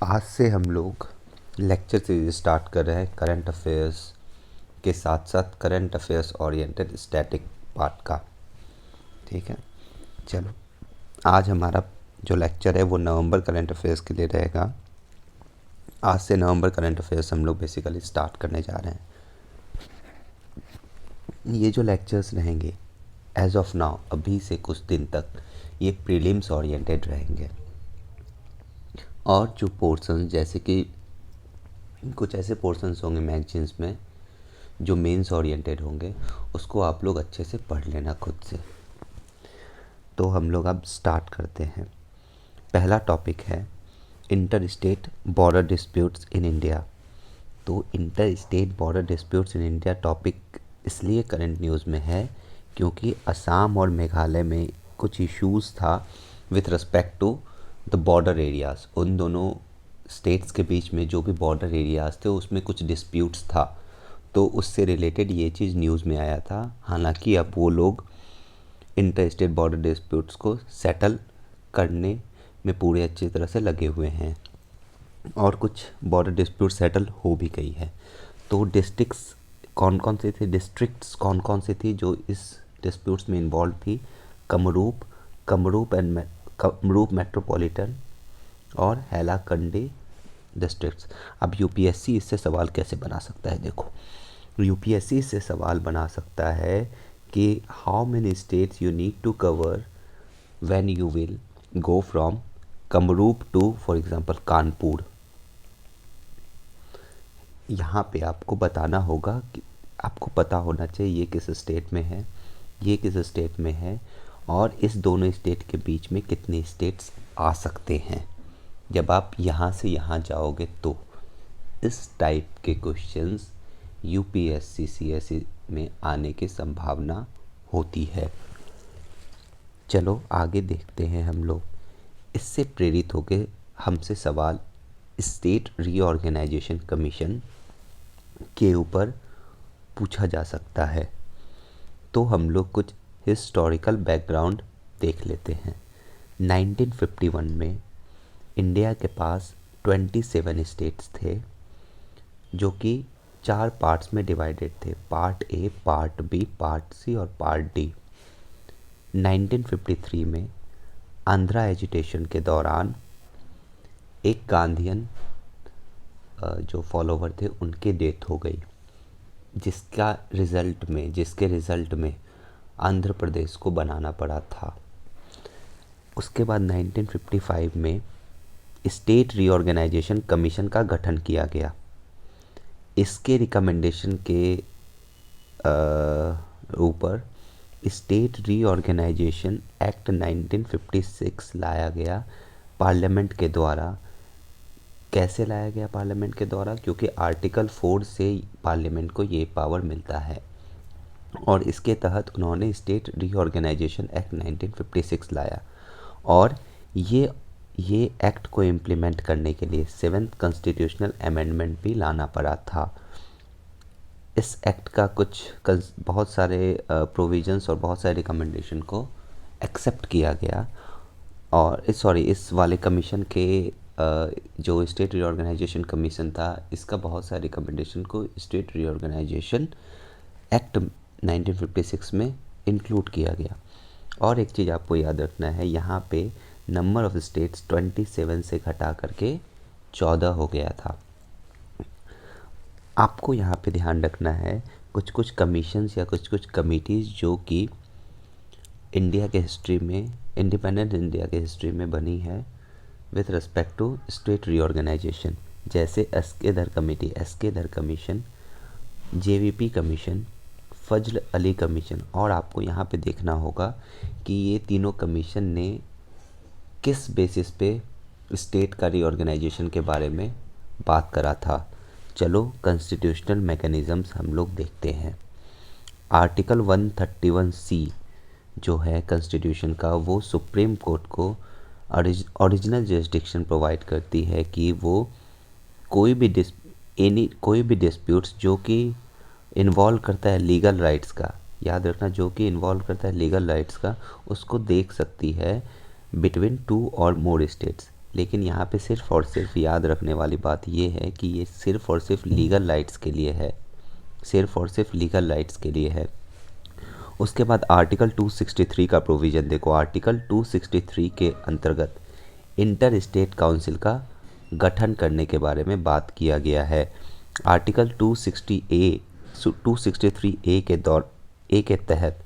आज से हम लोग लेक्चर सीरीज स्टार्ट कर रहे हैं करंट अफेयर्स के साथ साथ current affairs oriented static part का। ठीक है, चलो आज हमारा जो लेक्चर है वो नवंबर करंट अफेयर्स के लिए रहेगा। आज से नवंबर करंट अफेयर्स हम लोग बेसिकली स्टार्ट करने जा रहे हैं। ये जो लेक्चर्स रहेंगे एज ऑफ नाउ, अभी से कुछ दिन तक ये प्रीलिम्स ओरिएंटेड रहेंगे और जो पोर्शन जैसे कि कुछ ऐसे पोर्शंस होंगे मैगजीन्स में जो मेंस ओरिएंटेड होंगे, उसको आप लोग अच्छे से पढ़ लेना खुद से। तो हम लोग अब स्टार्ट करते हैं। पहला टॉपिक है inter state border disputes in India. तो inter state border disputes in India topic इसलिए करंट न्यूज़ में है क्योंकि असम और मेघालय में कुछ इश्यूज़ था with respect to the border areas. उन दोनों स्टेट्स के बीच में जो भी बॉर्डर एरियाज़ थे उसमें कुछ डिस्प्यूट्स था, तो उससे रिलेटेड ये चीज़ न्यूज़ में आया था। हालांकि अब वो लोग इंटर स्टेट बॉर्डर डिस्प्यूट्स को सेटल करने में पूरे अच्छी तरह से लगे हुए हैं और कुछ बॉर्डर डिस्प्यूट सेटल हो भी गई है। तो डिस्ट्रिक्ट्स कौन कौन से थे, डिस्ट्रिक्ट्स कौन कौन से थी जो इस डिस्प्यूट्स में इन्वॉल्व थी? कमरूप मेट्रोपॉलिटन और हैलाकंडी डिस्ट्रिक्ट्स। अब यूपीएससी इससे सवाल कैसे बना सकता है? देखो, यूपीएससी इससे सवाल बना सकता है कि how many states you need to cover when you will go from Kamrup to for example Kanpur. यहाँ पे आपको बताना होगा कि आपको पता होना चाहिए ये किस स्टेट में है, ये किस स्टेट में है और इस दोनों स्टेट के बीच में कितने स्टेट्स आ सकते हैं। जब आप यहाँ से यहाँ जाओगे तो इस टाइप के क्वेश्चंस यूपीएससी सीएसई में आने की संभावना होती है। चलो आगे देखते हैं हम लोग। इससे प्रेरित होकर हमसे सवाल स्टेट रीऑर्गेनाइजेशन कमीशन के ऊपर पूछा जा सकता है। तो हम लोग कुछ हिस्टोरिकल बैकग्राउंड देख लेते हैं। 1951 में इंडिया के पास 27 स्टेट्स थे जो कि 4 पार्ट्स में डिवाइडेड थे, part A, part B, part C और पार्ट डी। 1953 में आंध्रा एजिटेशन के दौरान एक गांधीयन जो फॉलोवर थे उनकी डेथ हो गई, जिसके रिज़ल्ट में आंध्र प्रदेश को बनाना पड़ा था। उसके बाद 1955 में स्टेट रीऑर्गेनाइजेशन कमीशन का गठन किया गया। इसके रिकमेंडेशन के ऊपर स्टेट रीऑर्गेनाइजेशन एक्ट 1956 लाया गया पार्लियामेंट के द्वारा। कैसे लाया गया पार्लियामेंट के द्वारा? क्योंकि आर्टिकल 4 से पार्लियामेंट को ये पावर मिलता है और इसके तहत उन्होंने स्टेट रीऑर्गेनाइजेशन एक्ट 1956 लाया और ये एक्ट को इम्प्लीमेंट करने के लिए 7th कॉन्स्टिट्यूशनल अमेंडमेंट भी लाना पड़ा था। इस एक्ट का बहुत सारे प्रोविजंस और बहुत सारे रिकमेंडेशन को एक्सेप्ट किया गया और इस वाले कमीशन के जो स्टेट रीऑर्गेनाइजेशन कमीशन था इसका बहुत सारे रिकमेंडेशन को स्टेट रीऑर्गेनाइजेशन एक्ट 1956 में इंक्लूड किया गया। और एक चीज़ आपको याद रखना है, यहाँ पे नंबर ऑफ स्टेट्स 27 से घटा करके 14 हो गया था। आपको यहाँ पे ध्यान रखना है कुछ कुछ कमीशंस या कुछ कुछ कमिटीज़ जो कि इंडिया के हिस्ट्री में, इंडिपेंडेंट इंडिया के हिस्ट्री में बनी है with respect to state reorganisation, जैसे SK Dar commission, JVP commission, Fazal Ali commission. और आपको यहाँ पे देखना होगा कि ये तीनों कमीशन ने किस बेसिस पे स्टेट का रीऑर्गेनाइजेशन के बारे में बात करा था। चलो कॉन्स्टिट्यूशनल मैकेनिज़म्स हम लोग देखते हैं। आर्टिकल 131C जो है कॉन्स्टिट्यूशन का, वो सुप्रीम कोर्ट को ओरिजिनल जरिस्डिक्शन प्रोवाइड करती है कि वो कोई भी डिस्प्यूट्स जो कि इन्वॉल्व करता है लीगल राइट्स का, याद रखना, जो कि इन्वॉल्व करता है लीगल राइट्स का, उसको देख सकती है बिटवीन 2 और मोर स्टेट्स। लेकिन यहाँ पे सिर्फ और सिर्फ याद रखने वाली बात ये है कि ये सिर्फ और सिर्फ लीगल राइट्स के लिए है, सिर्फ और सिर्फ लीगल राइट्स के लिए है। उसके बाद आर्टिकल 263 का प्रोविज़न देखो। आर्टिकल 263 के अंतर्गत इंटर स्टेट काउंसिल का गठन करने के बारे में बात किया गया है। आर्टिकल 263 ए के तहत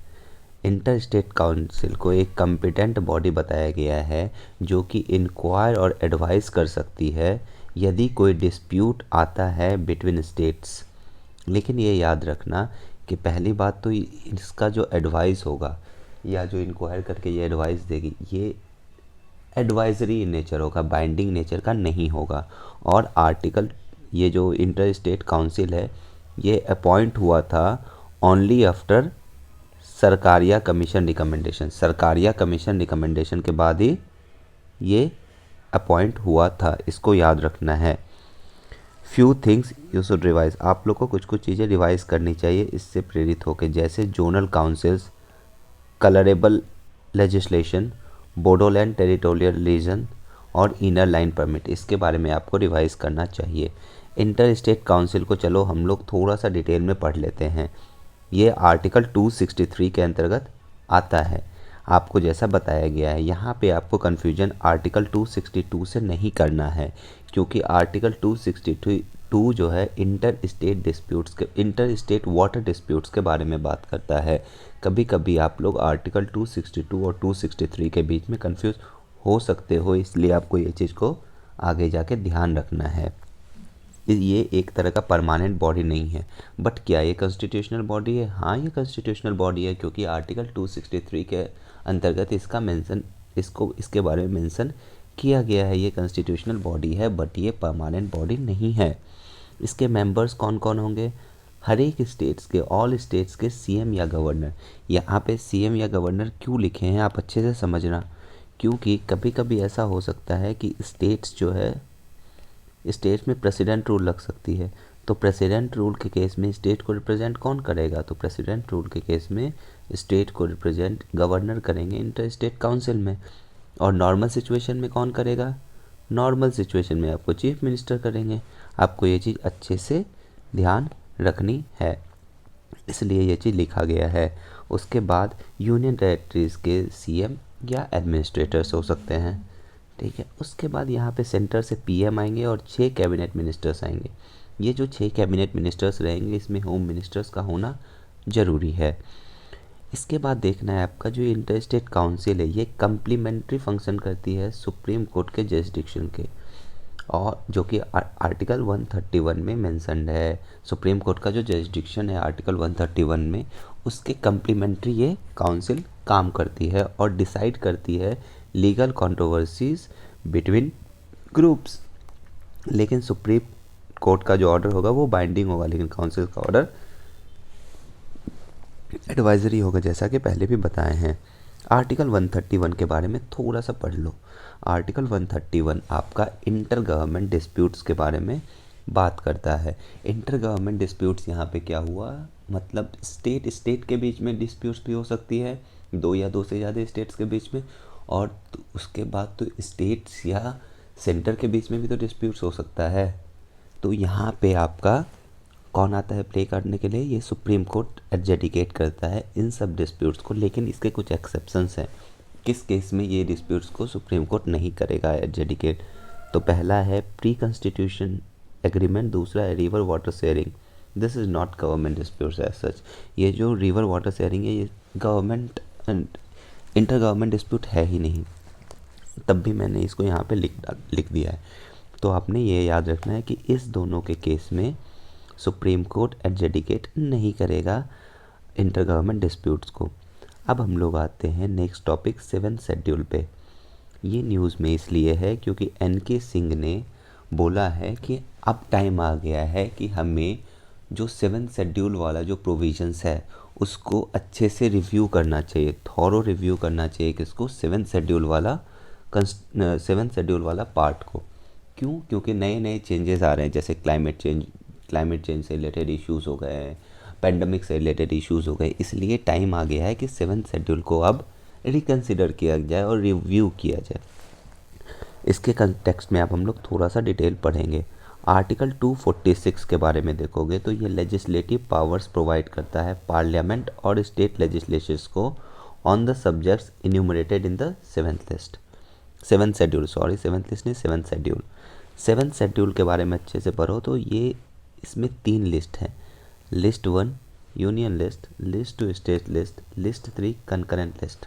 इंटर स्टेट काउंसिल को एक कॉम्पिटेंट बॉडी बताया गया है जो कि इंक्वायर और एडवाइस कर सकती है यदि कोई डिस्प्यूट आता है बिटवीन स्टेट्स। लेकिन ये याद रखना कि पहली बात तो इसका जो एडवाइस होगा या जो इंक्वायर करके ये एडवाइस देगी, ये एडवाइजरी नेचर होगा, बाइंडिंग नेचर का नहीं होगा। और ये जो इंटर स्टेट काउंसिल है ये अपॉइंट हुआ था only after Sarkaria commission recommendation के बाद ही ये अपॉइंट हुआ था, इसको याद रखना है। Few things you should revise, आप लोग को कुछ कुछ चीज़ें रिवाइज करनी चाहिए इससे प्रेरित होकर, जैसे zonal councils, colourable legislation, Bodoland territorial reason और इनर लाइन परमिट, इसके बारे में आपको रिवाइज करना चाहिए। इंटर स्टेट काउंसिल को चलो हम लोग थोड़ा सा डिटेल में पढ़ लेते हैं। ये आर्टिकल 263 के अंतर्गत आता है। आपको जैसा बताया गया है यहाँ पे आपको कन्फ्यूजन आर्टिकल 262 से नहीं करना है, क्योंकि आर्टिकल 262 जो है इंटर स्टेट वाटर डिस्प्यूट्स के बारे में बात करता है। कभी कभी आप लोग आर्टिकल 262 और 263 के बीच में कंफ्यूज हो सकते हो, इसलिए आपको ये चीज़ को आगे जाके ध्यान रखना है। ये एक तरह का परमानेंट बॉडी नहीं है, बट क्या ये कॉन्स्टिट्यूशनल बॉडी है? हाँ, ये कॉन्स्टिट्यूशनल बॉडी है, क्योंकि आर्टिकल 263 के अंतर्गत इसके बारे में मेंशन किया गया है। ये कॉन्स्टिट्यूशनल बॉडी है, बट ये परमानेंट बॉडी नहीं है। इसके मेंबर्स कौन कौन होंगे? हर एक स्टेट्स के, ऑल स्टेट्स के सीएम या गवर्नर। यहाँ पे सीएम या गवर्नर क्यों लिखे हैं आप अच्छे से समझना, क्योंकि कभी कभी ऐसा हो सकता है कि स्टेट्स में प्रेसिडेंट रूल लग सकती है, तो प्रेसिडेंट रूल के केस में स्टेट को रिप्रेजेंट कौन करेगा? तो प्रेसिडेंट रूल के केस में स्टेट को रिप्रेजेंट गवर्नर करेंगे इंटर स्टेट काउंसिल में। और नॉर्मल सिचुएशन में कौन करेगा? नॉर्मल सिचुएशन में आपको चीफ मिनिस्टर करेंगे। आपको ये चीज़ अच्छे से ध्यान रखनी है, इसलिए ये चीज़ लिखा गया है। उसके बाद यूनियन टेरेटरीज़ के सीएम या एडमिनिस्ट्रेटर्स हो सकते हैं, ठीक है। उसके बाद यहाँ पे सेंटर से पीएम आएंगे और 6 कैबिनेट मिनिस्टर्स आएंगे। ये जो 6 कैबिनेट मिनिस्टर्स रहेंगे इसमें होम मिनिस्टर्स का होना ज़रूरी है। इसके बाद देखना है आपका जो इंटर स्टेट काउंसिल है ये कम्प्लीमेंट्री फंक्शन करती है सुप्रीम कोर्ट के जरिस्डिक्शन के, और जो कि आर्टिकल 131 में मेंशन्ड है। सुप्रीम कोर्ट का जो जरिस्डिक्शन है आर्टिकल 131 में, उसके कम्प्लीमेंट्री ये काउंसिल काम करती है और डिसाइड करती है लीगल कंट्रोवर्सीज बिटवीन ग्रुप्स। लेकिन सुप्रीम कोर्ट का जो ऑर्डर होगा वो बाइंडिंग होगा, लेकिन काउंसिल का ऑर्डर एडवाइजरी होगा, जैसा कि पहले भी बताए हैं। आर्टिकल 131 के बारे में थोड़ा सा पढ़ लो। आर्टिकल 131 आपका इंटर गवर्नमेंट डिस्प्यूट्स के बारे में बात करता है। इंटर गवर्नमेंट डिस्प्यूट्स यहाँ पे क्या हुआ, मतलब स्टेट के बीच में डिस्प्यूट्स भी हो सकती है, दो या दो से ज़्यादा स्टेट्स के बीच में, और तो उसके बाद तो स्टेट्स या सेंटर के बीच में भी तो डिस्प्यूट्स हो सकता है। तो यहाँ पे आपका कौन आता है प्ले करने के लिए? ये सुप्रीम कोर्ट एडजुडिकेट करता है इन सब डिस्प्यूट्स को, लेकिन इसके कुछ एक्सेप्शंस हैं। किस केस में ये डिस्प्यूट्स को सुप्रीम कोर्ट नहीं करेगा एडजुडिकेट? तो पहला है प्री कॉन्स्टिट्यूशन एग्रीमेंट, दूसरा है river water sharing. This is not government disputes as such. ये जो रिवर वाटर शेयरिंग है ये इंटर गवर्नमेंट डिस्प्यूट है ही नहीं, तब भी मैंने इसको यहाँ पे लिख दिया है। तो आपने ये याद रखना है कि इस दोनों के केस में सुप्रीम कोर्ट एडजुडिकेट नहीं करेगा इंटर गवर्नमेंट डिस्प्यूट्स को। अब हम लोग आते हैं नेक्स्ट टॉपिक 7th शेड्यूल पे। ये न्यूज़ में इसलिए है क्योंकि NK सिंह ने बोला है कि अब टाइम आ गया है कि हमें जो 7th शेड्यूल वाला जो प्रोविजंस है उसको अच्छे से रिव्यू करना चाहिए, थॉरो रिव्यू करना चाहिए किसको? 7th शेड्यूल वाला पार्ट को। क्यों? क्योंकि नए नए चेंजेस आ रहे हैं, जैसे क्लाइमेट चेंज से रिलेटेड इश्यूज़ हो गए, पेंडेमिक से रिलेटेड इश्यूज़ हो गए, इसलिए टाइम आ गया है कि 7th शेड्यूल को अब रिकन्सिडर किया जाए और रिव्यू किया जाए। इसके कंटेक्स्ट में अब हम लोग थोड़ा सा डिटेल पढ़ेंगे। आर्टिकल 246 के बारे में देखोगे तो ये लेजिस्लेटिव पावर्स प्रोवाइड करता है पार्लियामेंट और स्टेट लेजिस्लेचर्स को on the subjects enumerated in the seventh schedule, sorry seventh list नहीं, सेवेंथ शेड्यूल। सेवेंथ शेड्यूल के बारे में अच्छे से पढ़ो तो ये इसमें 3 लिस्ट है। List 1 union list, list 2 state list, list 3 concurrent list.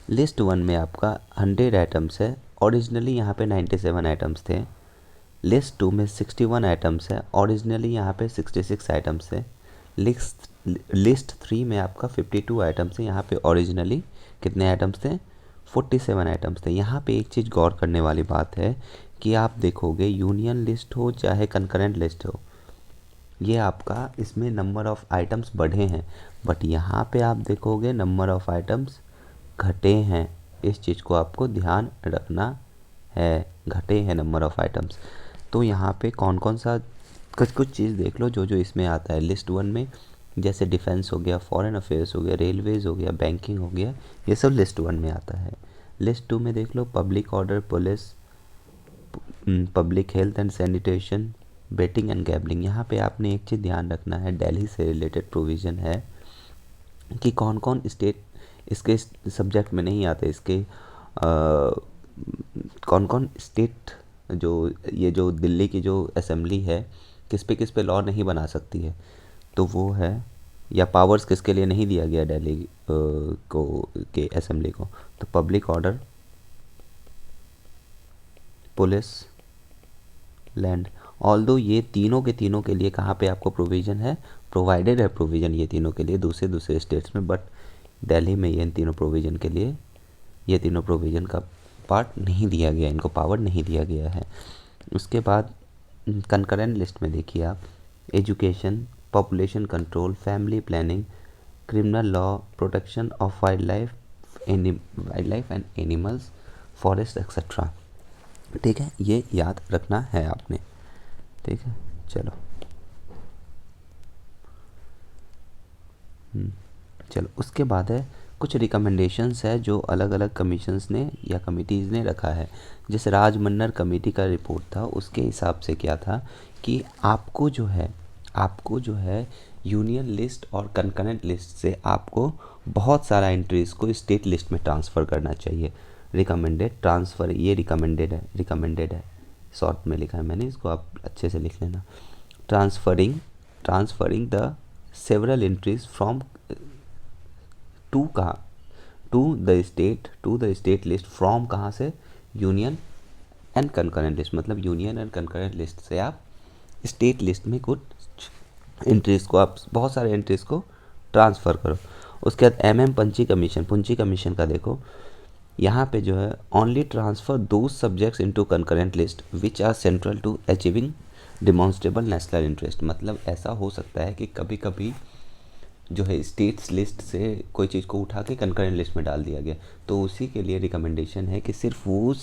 List 1 में आपका 100 आइटम्स है, ओरिजिनली यहाँ पे 97 आइटम्स थे। लिस्ट 2 में 61 आइटम्स है, ओरिजिनली यहाँ पे 66 आइटम्स है। लिस्ट 3 में आपका 52 आइटम्स है, यहाँ पे ओरिजिनली कितने आइटम्स थे, 47 आइटम्स थे। यहाँ पे एक चीज़ गौर करने वाली बात है कि आप देखोगे यूनियन लिस्ट हो चाहे कंकरेंट लिस्ट हो, ये आपका इसमें नंबर ऑफ़ आइटम्स बढ़े हैं, बट यहाँ पे आप देखोगे नंबर ऑफ़ आइटम्स घटे हैं। इस चीज़ को आपको ध्यान रखना है, घटे हैं नंबर ऑफ़ आइटम्स। तो यहाँ पे कौन कौन सा कुछ चीज़ देख लो जो जो इसमें आता है। लिस्ट 1 में जैसे डिफेंस हो गया, फॉरेन अफेयर्स हो गया, रेलवेज़ हो गया, बैंकिंग हो गया, ये सब लिस्ट 1 में आता है। लिस्ट 2 में देख लो public order, police, public health and sanitation, betting and gambling. यहाँ पे आपने एक चीज़ ध्यान रखना है, दिल्ली से रिलेटेड प्रोविज़न है कि कौन कौन स्टेट इसके सब्जेक्ट में नहीं आते, इसके कौन कौन स्टेट जो ये जो दिल्ली की जो असेंबली है किस पे लॉ नहीं बना सकती है, तो वो है, या पावर्स किसके लिए नहीं दिया गया दिल्ली को के असेंबली को, तो public order, police, land. Although ये तीनों के लिए कहाँ पे आपको प्रोविज़न है, प्रोवाइडेड है प्रोविज़न ये तीनों के लिए दूसरे स्टेट्स में, बट दिल्ली में ये इन तीनों प्रोविज़न के लिए ये तीनों प्रोविज़न का पार्ट नहीं दिया गया, इनको पावर नहीं दिया गया है। उसके बाद कंकरेंट लिस्ट में देखिए आप education, population control, family planning, criminal law, protection of wild life and animals, forest etcetera. ठीक है, ये याद रखना है आपने। ठीक है, चलो चलो उसके बाद है कुछ रिकमेंडेशंस है जो अलग अलग कमीशंस ने या कमिटीज़ ने रखा है। जैसे राजमन्नर कमेटी का रिपोर्ट था, उसके हिसाब से क्या था कि आपको जो है यूनियन लिस्ट और कंकरेंट लिस्ट से आपको बहुत सारा एंट्रीज़ को स्टेट लिस्ट में ट्रांसफ़र करना चाहिए। रिकमेंडेड ट्रांसफ़र, ये रिकमेंडेड है, शॉर्ट में लिखा है मैंने, इसको आप अच्छे से लिख लेना। Transferring the several entries from to the state list from कहाँ से, यूनियन एंड कंकरेंट लिस्ट, मतलब यूनियन एंड कंकरेंट लिस्ट से आप स्टेट लिस्ट में कुछ एंट्रीज को, आप बहुत सारे एंट्रीज को ट्रांसफ़र करो। उसके बाद पुंची कमीशन का देखो, यहाँ पे जो है only transfer those subjects into concurrent list which are central to achieving demonstrable national interest. मतलब ऐसा हो सकता है कि कभी कभी जो है स्टेट्स लिस्ट से कोई चीज़ को उठा के कंकरेंट लिस्ट में डाल दिया गया, तो उसी के लिए रिकमेंडेशन है कि सिर्फ वो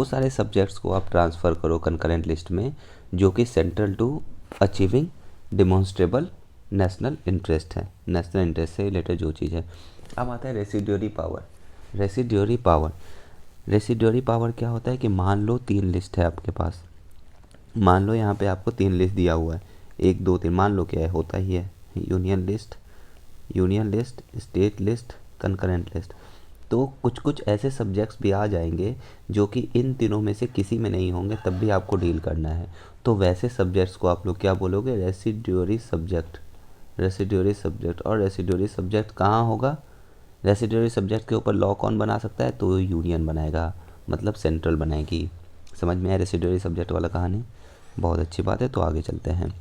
सारे सब्जेक्ट्स को आप ट्रांसफ़र करो कंकरेंट लिस्ट में जो कि central to achieving demonstrable national interest है, नेशनल इंटरेस्ट से रिलेटेड जो चीज़ है। अब आता है रेसिड्यूरी पावर क्या होता है कि मान लो 3 लिस्ट है आपके पास, मान लो यहाँ पे आपको 3 लिस्ट दिया हुआ है, 1 2 3, मान लो क्या है, होता ही है union list, state list, concurrent list. तो कुछ ऐसे सब्जेक्ट्स भी आ जाएंगे जो कि इन तीनों में से किसी में नहीं होंगे, तब भी आपको डील करना है। तो वैसे सब्जेक्ट्स को आप लोग क्या बोलोगे, रेसिड्यूरी सब्जेक्ट। और रेसिड्यूरी सब्जेक्ट कहाँ होगा, रेसिड्यूरी सब्जेक्ट के ऊपर लॉ कौन बना सकता है, तो यूनियन बनाएगा, मतलब सेंट्रल बनाएगी। समझ में आया रेसिड्यूरी सब्जेक्ट वाला कहानी, बहुत अच्छी बात है। तो आगे चलते हैं,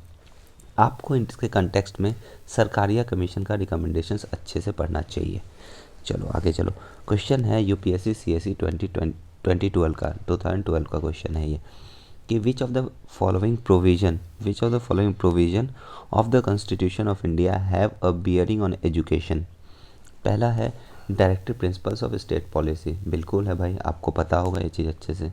आपको इसके कंटेक्स्ट में सरकारी या कमीशन का रिकमेंडेशंस अच्छे से पढ़ना चाहिए। चलो आगे चलो, क्वेश्चन है यूपीएससी सीएसई 2012 का 2012 का क्वेश्चन है ये कि which of the following provision of the constitution of India have a bearing on education. पहला है directive principles of state policy, बिल्कुल है भाई, आपको पता होगा ये चीज़ अच्छे से।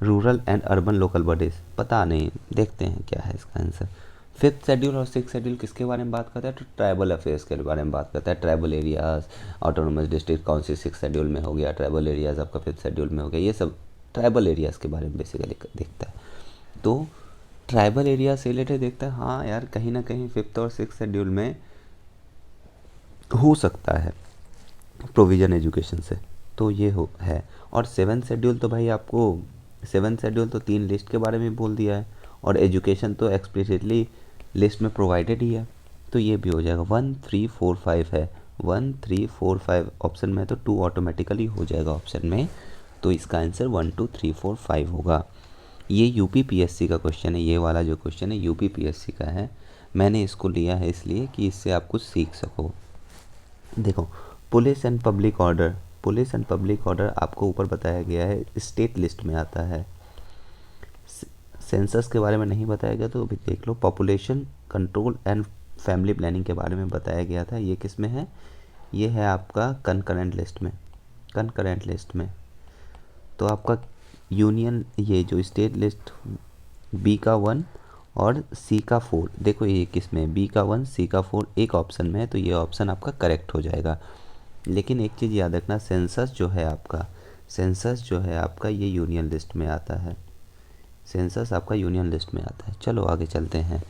Rural and urban local bodies, पता नहीं, देखते हैं क्या है इसका आंसर। फिफ्थ शेड्यूल और सिक्स शेड्यूल किसके बारे में बात करता है, तो ट्राइबल अफेयर्स के बारे में बात करता है। ट्राइबल एरियाज, ऑटोनोमस डिस्ट्रिक्ट कौन सी सिक्स शेड्यूल में हो गया, ट्राइबल एरियाज आपका फिफ्थ शेड्यूल में हो गया, ये सब ट्राइबल एरियाज़ के बारे में बेसिकली देखता है। तो ट्राइबल एरिया से रिलेटेड देखता है, हाँ यार कहीं ना कहीं फिफ्थ और सिक्स शेड्यूल में हो सकता है प्रोविज़न एजुकेशन से, तो ये हो है। और सेवन्थ शेड्यूल तो भाई आपको, सेवन्थ शेड्यूल तो 3 लिस्ट के बारे में बोल दिया है, और एजुकेशन तो एक्सप्लिसिटली लिस्ट में प्रोवाइडेड ही है, तो ये भी हो जाएगा। 1 3 4 5 है, 1 3 4 5 ऑप्शन में, तो 2 ऑटोमेटिकली हो जाएगा ऑप्शन में, तो इसका आंसर 1 2 3 4 5 होगा। ये यूपीपीएससी का क्वेश्चन है, ये वाला जो क्वेश्चन है यूपीपीएससी का है। मैंने इसको लिया है इसलिए कि इससे आप कुछ सीख सको। देखो, police and public order, police and public order आपको ऊपर बताया गया है, स्टेट लिस्ट में आता है। सेंसस के बारे में नहीं बताया गया, तो अभी देख लो। Population control and family planning के बारे में बताया गया था, ये किस में है, ये है आपका कंकरेंट लिस्ट में, कंकरेंट लिस्ट में। तो आपका यूनियन, ये जो स्टेट लिस्ट बी का 1 और सी का 4, देखो ये किस में, बी का 1 सी का 4 एक ऑप्शन में है, तो ये ऑप्शन आपका करेक्ट हो जाएगा। लेकिन एक चीज़ याद रखना, सेंसस जो है आपका, सेंसस जो है आपका ये यूनियन लिस्ट में आता है, सेंसस आपका यूनियन लिस्ट में आता है। चलो आगे चलते हैं।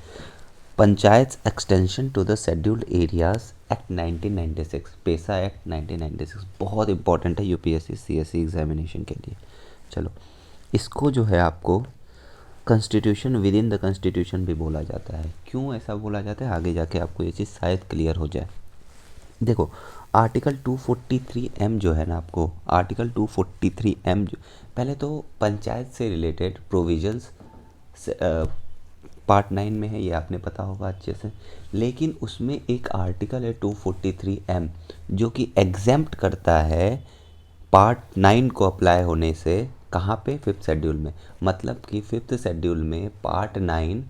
Panchayat extension to the scheduled areas act 1996, PESA act 1996 बहुत इंपॉर्टेंट है यूपीएससी सीएससी एग्जामिनेशन के लिए। चलो, इसको जो है आपको constitution with in the constitution भी बोला जाता है। क्यों ऐसा बोला जाता है, आगे जाके आपको ये चीज़ शायद क्लियर हो जाए। देखो, आर्टिकल 243M जो है ना, आपको आर्टिकल 243M जो, पहले तो पंचायत से रिलेटेड प्रोविजंस पार्ट 9 में है, ये आपने पता होगा अच्छे से। लेकिन उसमें एक आर्टिकल है 243M जो कि एग्जेम्प्ट करता है पार्ट 9 को अप्लाई होने से, कहाँ पे, फिफ्थ शेड्यूल में। मतलब कि फिफ्थ शेड्यूल में पार्ट 9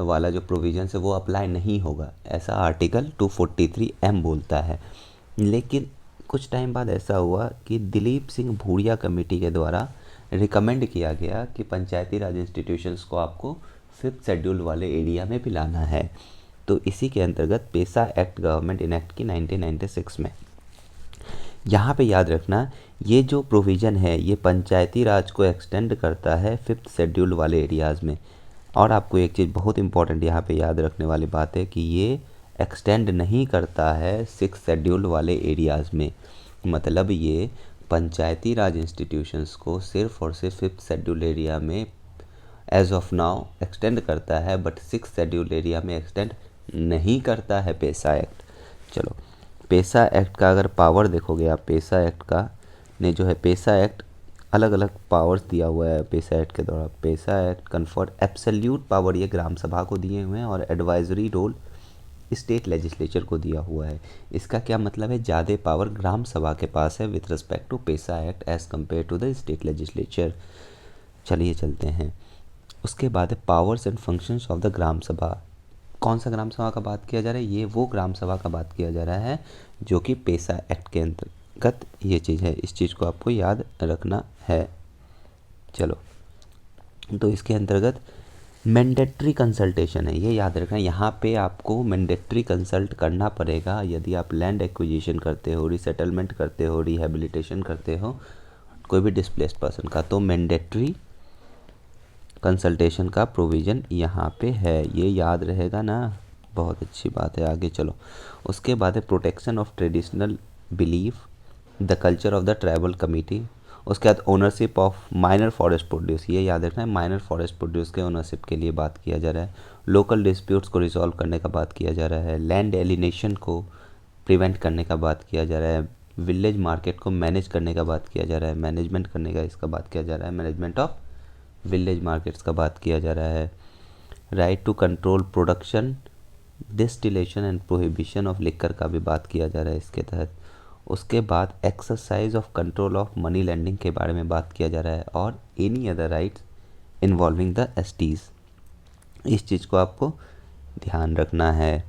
वाला जो प्रोविजन है वो अप्लाई नहीं होगा, ऐसा आर्टिकल 243M बोलता है। लेकिन कुछ टाइम बाद ऐसा हुआ कि दिलीप सिंह भूरिया कमेटी के द्वारा रिकमेंड किया गया कि पंचायती राज इंस्टीट्यूशंस को आपको फिफ्थ शेड्यूल वाले एरिया में भी लाना है। तो इसी के अंतर्गत पेसा एक्ट गवर्नमेंट इनएक्ट की 1996 में, यहाँ पे याद रखना ये जो प्रोविज़न है ये पंचायती राज को एक्सटेंड करता है फिफ्थ शेड्यूल वाले एरियाज़ में। और आपको एक चीज़ बहुत इंपॉर्टेंट यहाँ पे याद रखने वाली बात है कि ये एक्सटेंड नहीं करता है सिक्स शेड्यूल वाले एरियाज़ में। मतलब ये पंचायती राज इंस्टीट्यूशंस को सिर्फ और सिर्फ फिफ्थ शेड्यूल एरिया में एज ऑफ नाउ एक्सटेंड करता है, बट सिक्स शेड्यूल एरिया में एक्सटेंड नहीं करता है पेसा एक्ट। चलो, पेसा एक्ट का अगर पावर देखोगे आप, पेसा एक्ट का ने जो है, पेसा एक्ट अलग अलग पावर्स दिया हुआ है पेसा एक्ट के द्वारा। पेसा एक्ट कन्फर्ड एब्सोल्यूट पावर ये ग्राम सभा को दिए हुए हैं, और एडवाइजरी रोल स्टेट लेजिस्लेचर को दिया हुआ है। इसका क्या मतलब है, ज़्यादा पावर ग्राम सभा के पास है with respect to PESA act as compared to the state legislature. चलिए चलते हैं। उसके बाद है powers and functions of the gram sabha. कौन सा ग्राम सभा का बात किया जा रहा है, ये वो ग्राम सभा का बात किया जा रहा है जो कि पेसा एक्ट के अंतर्गत ये चीज़ है। इस चीज़ को आपको याद रखना है। चलो, तो इसके अंतर्गत मैंडेटरी कंसल्टेशन है, ये याद रखना। यहाँ पे आपको मैंडेटरी कंसल्ट करना पड़ेगा यदि आप लैंड एक्विजिशन करते हो, रिसेटलमेंट करते हो, रिहेबिलिटेशन करते हो कोई भी डिस्प्लेस्ड पर्सन का, तो मैंडेटरी कंसल्टेशन का प्रोविज़न यहाँ पे है, ये याद रहेगा ना। बहुत अच्छी बात है, आगे चलो। उसके बाद है protection of traditional belief, the culture of the tribal committee. उसके बाद ownership of minor forest produce, ये याद रखना है, माइनर फॉरेस्ट प्रोड्यूस के ओनरशिप के लिए बात किया जा रहा है। लोकल डिस्प्यूट्स को रिजॉल्व करने का बात किया जा रहा है। लैंड एलिनेशन को प्रिवेंट करने का बात किया जा रहा है। विलेज मार्केट को मैनेज करने का बात किया जा रहा है, मैनेजमेंट करने का इसका बात किया जा रहा है, मैनेजमेंट ऑफ विलेज मार्केट्स का बात किया जा रहा है। Right to control production, distillation and prohibition of liquor का भी बात किया जा रहा है इसके तहत। उसके बाद exercise of control of money lending के बारे में बात किया जा रहा है, और any other rights involving the STs, इस चीज़ को आपको ध्यान रखना है।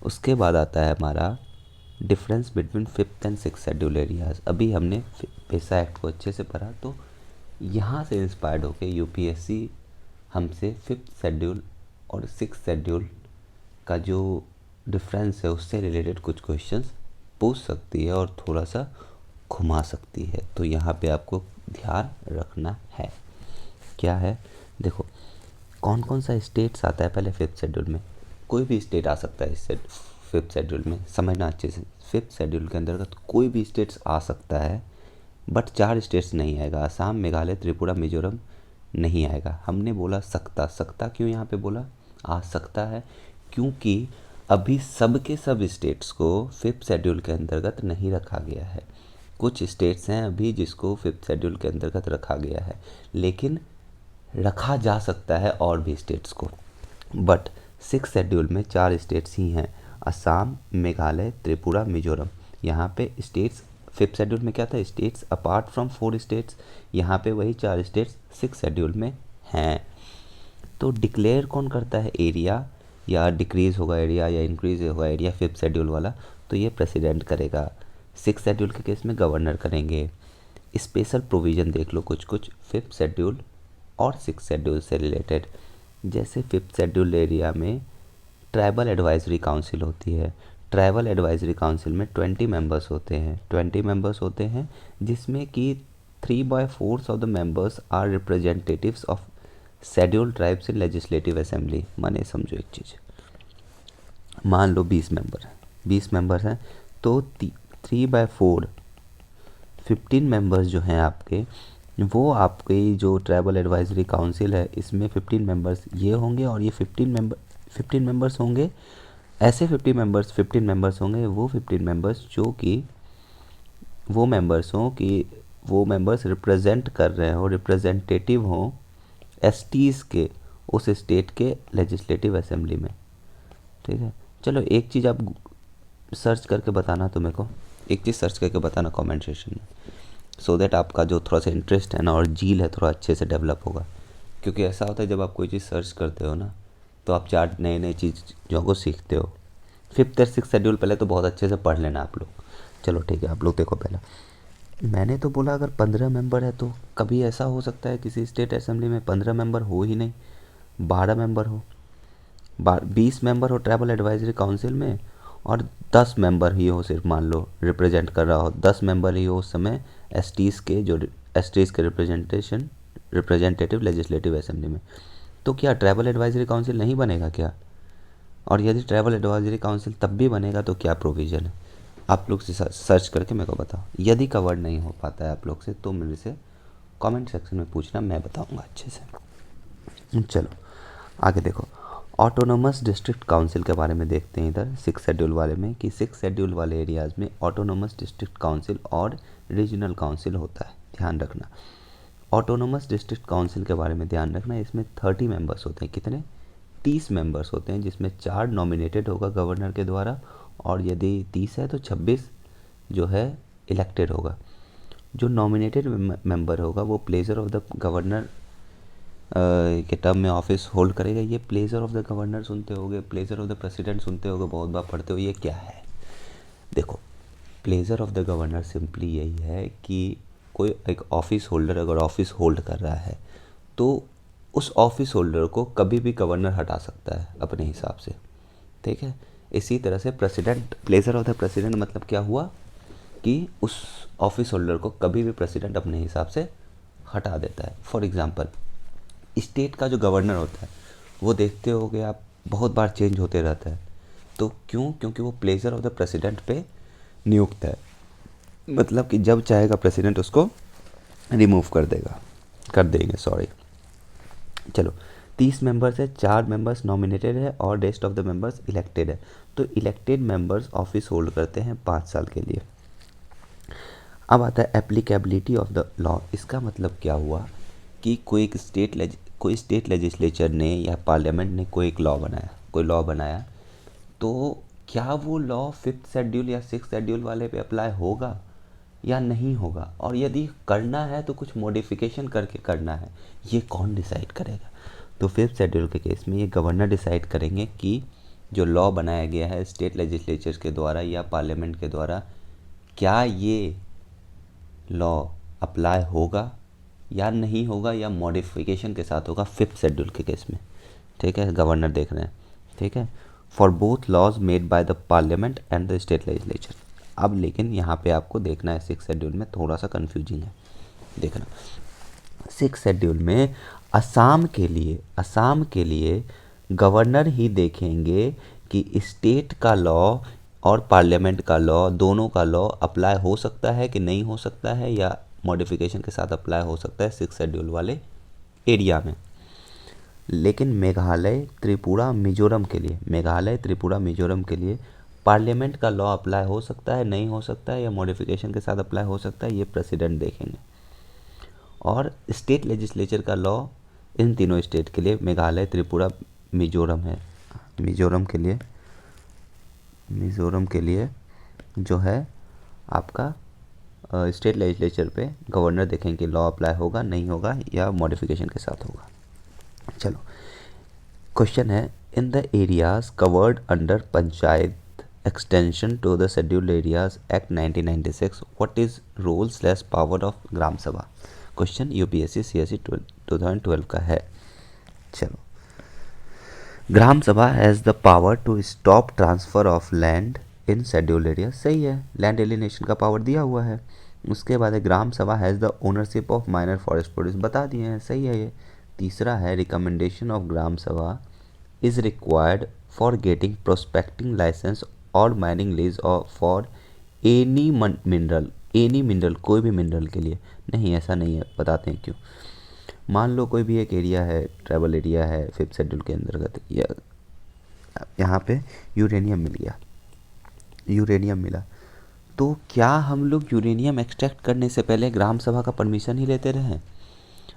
उसके बाद आता है हमारा difference between fifth and six schedule areas. अभी हमने पेसा एक्ट को अच्छे से पढ़ा, तो यहाँ से इंस्पायर्ड होकर यूपीएससी हमसे फिफ्थ शेड्यूल और 6 शेड्यूल का जो डिफरेंस है उससे रिलेटेड कुछ क्वेश्चंस पूछ सकती है और थोड़ा सा घुमा सकती है। तो यहाँ पे आपको ध्यान रखना है। क्या है, देखो कौन कौन सा स्टेट्स आता है पहले 5th शेड्यूल में। कोई भी स्टेट आ सकता है इस 5th शेड्यूल में, समझना अच्छे से। 5th शेड्यूल के अंतर्गत कोई भी स्टेट्स आ सकता है, बट 4 स्टेट्स नहीं आएगा। असम, मेघालय, त्रिपुरा, मिजोरम नहीं आएगा। हमने बोला सकता, सकता क्यों यहाँ पे बोला आ सकता है, क्योंकि अभी सब के सब स्टेट्स को 5th शेड्यूल के अंतर्गत नहीं रखा गया है। कुछ स्टेट्स हैं अभी जिसको 5th शेड्यूल के अंतर्गत रखा गया है, लेकिन रखा जा सकता है और भी स्टेट्स को। बट 6 शेड्यूल में 4 स्टेट्स ही हैं, असम, मेघालय, त्रिपुरा, मिजोरम। यहाँ पे स्टेट्स 5th शेड्यूल में क्या था, स्टेट्स अपार्ट फ्रॉम 4 स्टेट्स। यहाँ पे वही 4 स्टेट्स 6 शेड्यूल में हैं। तो डिक्लेयर कौन करता है एरिया, या डिक्रीज़ होगा एरिया या इंक्रीज़ होगा एरिया 5th शेड्यूल वाला, तो ये प्रेसिडेंट करेगा। 6 शेड्यूल के केस में गवर्नर करेंगे। स्पेशल प्रोविज़न देख लो कुछ कुछ 5th शेड्यूल और 6 शेड्यूल से रिलेटेड। जैसे 5th शेड्यूल एरिया में ट्राइबल एडवाइजरी काउंसिल होती है। ट्राइबल एडवाइजरी काउंसिल में 20 मेंबर्स होते हैं, 20 मेंबर्स होते हैं, जिसमें कि 3/4 of the members are representatives of schedule tribes in legislative assembly. माने समझो एक चीज़, मान लो 20 मेंबर हैं, 20 मेंबर्स हैं, तो 3/4 15 मेंबर्स जो हैं आपके, वो आपकी जो ट्राइबल एडवाइजरी काउंसिल है इसमें 15 मेंबर्स ये होंगे, और ये 15 मेंबर्स होंगे। ऐसे 15 मेंबर्स होंगे, वो 15 मेंबर्स जो कि वो मेंबर्स हों कि वो मेंबर्स रिप्रेजेंट कर रहे हो, रिप्रेजेंटेटिव हों एसटीज़ के उस स्टेट के लेजिस्लेटिव असेंबली में। ठीक है, चलो एक चीज़ आप सर्च करके बताना, तो मेरे को एक चीज़ सर्च करके बताना कमेंट सेक्शन में, सो दैट आपका जो थोड़ा सा इंटरेस्ट है ना और जील है थोड़ा अच्छे से डेवलप होगा। क्योंकि ऐसा होता है जब आप कोई चीज़ सर्च करते हो ना, तो आप 4 नए नए चीज़ों को सीखते हो। 5th और 6th शेड्यूल पहले तो बहुत अच्छे से पढ़ लेना आप लोग। चलो ठीक है, आप लोग देखो पहला मैंने तो बोला अगर 15 मेंबर है तो कभी ऐसा हो सकता है किसी स्टेट असेंबली में 15 मेंबर हो ही नहीं, 12 मेंबर हो, 20 मेंबर हो ट्राइबल एडवाइजरी काउंसिल में, और 10 मेंबर ही हो, सिर्फ मान लो रिप्रेजेंट कर रहा हो 10 मेंबर ही हो उस समय एसटीज़ के, जो एसटीज़ के रिप्रेजेंटेटिव लेजिस्लेटिव असेंबली में। तो क्या ट्राइबल एडवाइजरी काउंसिल नहीं बनेगा क्या? और यदि ट्राइबल एडवाइजरी काउंसिल तब भी बनेगा तो क्या प्रोविज़न है? आप लोग से सर्च करके मेरे को बताओ। यदि कवर नहीं हो पाता है आप लोग से तो मेरे से कमेंट सेक्शन में पूछना, मैं बताऊंगा अच्छे से। चलो आगे देखो, ऑटोनोमस डिस्ट्रिक्ट काउंसिल के बारे में देखते हैं इधर 6 शेड्यूल वाले में, कि 6 शेड्यूल वाले एरियाज़ में ऑटोनोमस डिस्ट्रिक्ट काउंसिल और रीजनल काउंसिल होता है। ध्यान रखना, ऑटोनोमस डिस्ट्रिक्ट काउंसिल के बारे में ध्यान रखना। इसमें 30 मेंबर्स होते हैं। कितने? 30 मेंबर्स होते हैं, जिसमें 4 नॉमिनेटेड होगा गवर्नर के द्वारा, और यदि 30 है तो 26 जो है इलेक्टेड होगा। जो नॉमिनेटेड मेंबर होगा वो प्लेजर ऑफ द गवर्नर के टर्म में ऑफिस होल्ड करेगा। ये प्लेजर ऑफ द गवर्नर सुनते होगे, प्लेजर ऑफ द प्रेसिडेंट सुनते होगे, बहुत बार पढ़ते हो, ये क्या है? देखो, pleasure of the governor simply यही है कि कोई एक ऑफिस होल्डर अगर ऑफिस होल्ड कर रहा है तो उस ऑफिस होल्डर को कभी भी गवर्नर हटा सकता है अपने हिसाब से। ठीक है, इसी तरह से president, pleasure of the president मतलब क्या हुआ कि उस ऑफिस होल्डर को कभी भी प्रेसिडेंट अपने हिसाब से हटा देता है। फॉर एग्जांपल, स्टेट का जो गवर्नर होता है वो देखते होगे आप बहुत बार चेंज होते रहता है। तो क्यों? क्योंकि वो प्लेजर ऑफ द प्रेसिडेंट पे नियुक्त है, मतलब कि जब चाहेगा प्रेसिडेंट उसको रिमूव कर देंगे सॉरी। चलो 30 मेंबर्स है, 4 मेंबर्स नॉमिनेटेड है और rest of the members elected है। तो इलेक्टेड मेंबर्स ऑफिस होल्ड करते हैं 5 साल के लिए। अब आता है एप्लीकेबिलिटी ऑफ द लॉ। इसका मतलब क्या हुआ कि कोई स्टेट लेजिस्लेचर ने या पार्लियामेंट ने कोई लॉ बनाया, तो क्या वो लॉ 5th शेड्यूल या 6th शेड्यूल वाले पे अप्लाई होगा या नहीं होगा, और यदि करना है तो कुछ मॉडिफिकेशन करके करना है, ये कौन डिसाइड करेगा? तो 5th शेड्यूल के केस में ये गवर्नर डिसाइड करेंगे कि जो लॉ बनाया गया है स्टेट लेजिस्लेचर के द्वारा या पार्लियामेंट के द्वारा, क्या ये लॉ अप्लाई होगा या नहीं होगा, या मॉडिफिकेशन के साथ होगा 5th शेड्यूल के केस में। ठीक है, गवर्नर देख रहे हैं, ठीक है, for both laws made by the parliament and the state legislature. अब लेकिन यहाँ पे आपको देखना है, 6 शेड्यूल में थोड़ा सा कन्फ्यूजिंग है, देखना 6 शेड्यूल में असम के लिए गवर्नर ही देखेंगे कि स्टेट का लॉ और पार्लियामेंट का लॉ, दोनों का लॉ अप्लाई हो सकता है कि नहीं हो सकता है, या मॉडिफिकेशन के साथ अप्लाई हो सकता है 6 शेड्यूल वाले एरिया में। लेकिन मेघालय त्रिपुरा मिजोरम के लिए पार्लियामेंट का लॉ अप्लाई हो सकता है, नहीं हो सकता है, या मॉडिफिकेशन के साथ अप्लाई हो सकता है, ये प्रेसिडेंट देखेंगे। और स्टेट लेजिस्लेचर का लॉ इन तीनों स्टेट के लिए, मेघालय त्रिपुरा मिजोरम है, मिजोरम के लिए जो है आपका स्टेट लेजिस्लेचर पे गवर्नर देखेंगे कि लॉ अप्लाई होगा, नहीं होगा, या मॉडिफिकेशन के साथ होगा। चलो, क्वेश्चन है, in the areas covered under panchayat extension to the scheduled areas act 1996 what is role / power of gram sabha. Question UPSC CSC 2012 का है। चलो, Gram Sabha has the power to stop transfer of land in scheduled area. सही है, land alienation का power दिया हुआ है। उसके बाद है ग्राम Sabha has the ownership of minor forest produce, बता दिए हैं, सही है ये। तीसरा है recommendation of gram sabha is required for getting prospecting licence और mining lease for any mineral, कोई भी मिनरल के लिए नहीं, ऐसा नहीं है, बताते हैं क्यों। मान लो कोई भी एक एरिया है, ट्राइबल एरिया है 5th शेड्यूल के अंतर्गत, या यहाँ पे यूरेनियम मिला, तो क्या हम लोग यूरेनियम एक्सट्रैक्ट करने से पहले ग्राम सभा का परमिशन ही लेते रहे?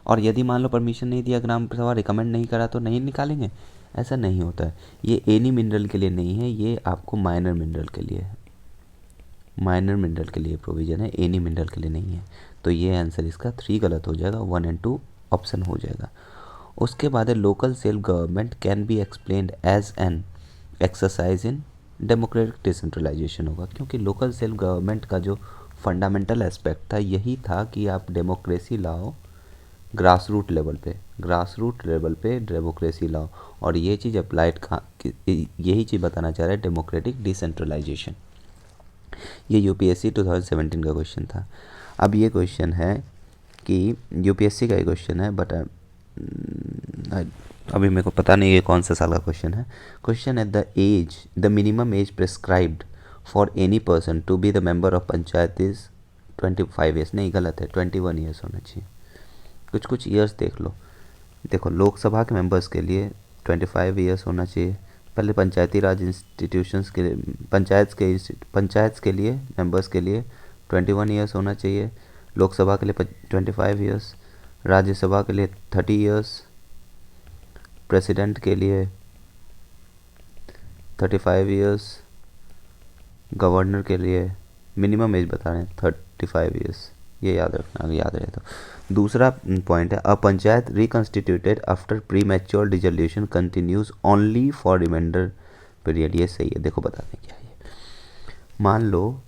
और यदि मान लो परमिशन नहीं दिया, ग्राम सभा रिकमेंड नहीं करा, तो नहीं निकालेंगे? ऐसा नहीं होता है। ये एनी मिनरल के लिए नहीं है, ये आपको माइनर मिनरल के लिए है, माइनर मिनरल के लिए प्रोविज़न है, एनी मिनरल के लिए नहीं है। तो ये आंसर इसका 3 गलत हो जाएगा, 1 और 2 ऑप्शन हो जाएगा। उसके बाद है local self government can be explained as an exercise in democratic decentralisation होगा, क्योंकि लोकल सेल्फ गवर्नमेंट का जो फंडामेंटल एस्पेक्ट था यही था कि आप डेमोक्रेसी लाओ ग्रास रूट लेवल पे डेमोक्रेसी लाओ, और ये चीज़ अप्लाइड यही चीज़ बताना चाह रहा है, डेमोक्रेटिक डिसेंट्रलाइजेशन। ये यूपीएससी 2017 का क्वेश्चन था। अब ये क्वेश्चन है कि यूपीएससी का ही क्वेश्चन है, बट अभी मेरे को पता नहीं ये कौन सा साल का क्वेश्चन है। क्वेश्चन है the minimum age prescribed for any person to be the member of panchayat is 25 years. नहीं, गलत है, 21 ईयर्स होना चाहिए। कुछ ईयर्स देख लो, देखो लोकसभा के मेंबर्स के लिए 25 ईयर्स होना चाहिए। पहले पंचायती राज इंस्टीट्यूशंस के लिए, पंचायत के लिए मेंबर्स के लिए 21 ईयर्स होना चाहिए। लोकसभा के लिए 25 ईयर्स, राज्यसभा के लिए 30 ईयर्स, प्रेसिडेंट के लिए 35 ईयर्स, गवर्नर के लिए मिनिमम एज बता रहे हैं 35 ईयर्स, ये याद रखना, अगर याद रहे तो। दूसरा पॉइंट है a panchayat reconstituted after premature dissolution continues only for reminder period. ये सही है, देखो बता दें क्या है। मान लो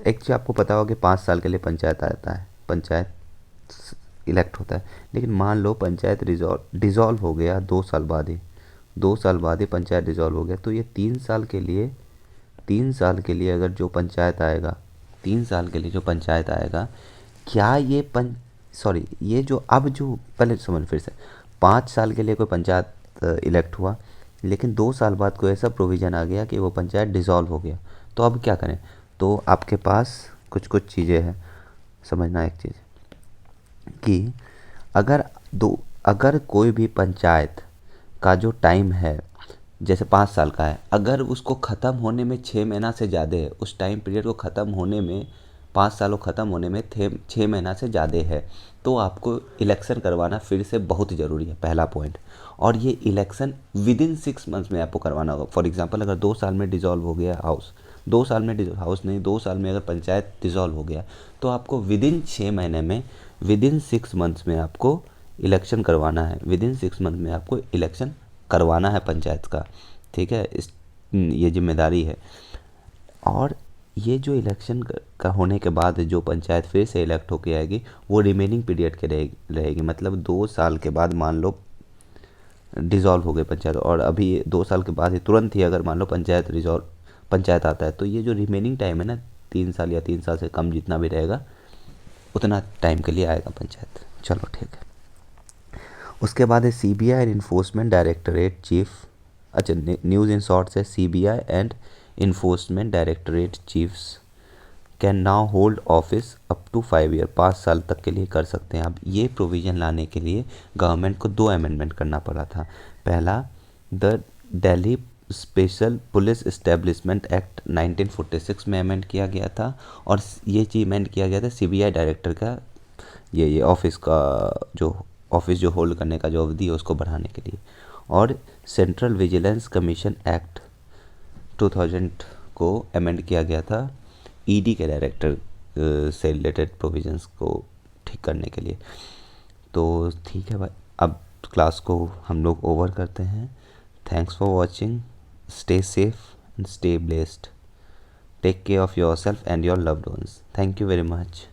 एक चीज़ आपको पता होगा कि 5 साल के लिए पंचायत आता है, पंचायत इलेक्ट होता है, लेकिन मान लो पंचायत डिज़ोल्व हो गया 2 साल बाद ही, 2 साल बाद ही पंचायत डिज़ोल्व हो गया, तो ये 3 साल के लिए अगर जो पंचायत आएगा, 3 साल के लिए जो पंचायत आएगा, क्या ये ये जो अब जो पहले समझ फिर से 5 साल के लिए कोई पंचायत इलेक्ट हुआ, लेकिन 2 साल बाद कोई ऐसा प्रोविज़न आ गया कि वो पंचायत डिज़ोल्व हो गया, तो अब क्या करें? तो आपके पास कुछ चीज़ें हैं, समझना एक चीज़ कि अगर कोई भी पंचायत का जो टाइम है जैसे 5 साल का है, अगर उसको ख़त्म होने में 6 महीना से ज़्यादा है, उस टाइम पीरियड को ख़त्म होने में 5 सालों ख़त्म होने में 6 महीना से ज़्यादा है, तो आपको इलेक्शन करवाना फिर से बहुत ज़रूरी है, पहला पॉइंट। और ये इलेक्शन विदिन 6 मंथ्स में आपको करवाना होगा। फॉर एग्जांपल अगर 2 साल में डिज़ोल्व हो गया हाउस, 2 साल में हाउस नहीं, 2 साल में अगर पंचायत डिज़ोल्व हो गया, तो आपको विदिन 6 महीने में, विदिन 6 मंथ्स में आपको इलेक्शन करवाना है, विदिन 6 मंथ में आपको इलेक्शन करवाना है पंचायत का, ठीक है, ये जिम्मेदारी है। और ये जो इलेक्शन का होने के बाद जो पंचायत फिर से इलेक्ट होके आएगी, वो रिमेनिंग पीरियड के रहेगी, मतलब 2 साल के बाद मान लो डिज़ोल्व हो गई पंचायत, और अभी 2 साल के बाद ही तुरंत ही अगर मान लो पंचायत आता है, तो ये जो रिमेनिंग टाइम है ना, 3 साल या 3 साल से कम जितना भी रहेगा उतना टाइम के लिए आएगा पंचायत। चलो ठीक है। उसके बाद है CBI and enforcement directorate chief. अच्छा, न्यूज़ इन शॉर्ट है, CBI and enforcement directorate chiefs can now hold office up to 5 year, 5 साल तक के लिए कर सकते हैं। अब ये प्रोविज़न लाने के लिए गवर्नमेंट को 2 अमेंडमेंट करना पड़ा था। पहला, the Delhi special police establishment act 1946 में अमेंड किया गया था, और ये चीज अमेंड किया गया था सीबीआई डायरेक्टर का ये ऑफिस का जो ऑफिस जो होल्ड करने का जो अवधि है उसको बढ़ाने के लिए। और सेंट्रल विजिलेंस कमीशन एक्ट 2000 को अमेंड किया गया था ईडी के डायरेक्टर से रिलेटेड प्रोविजंस को ठीक करने के लिए। तो ठीक है भाई, अब क्लास को हम लोग ओवर करते हैं। Thanks for watching, stay safe and stay blessed, take care of your self and your loved ones. Thank you very much.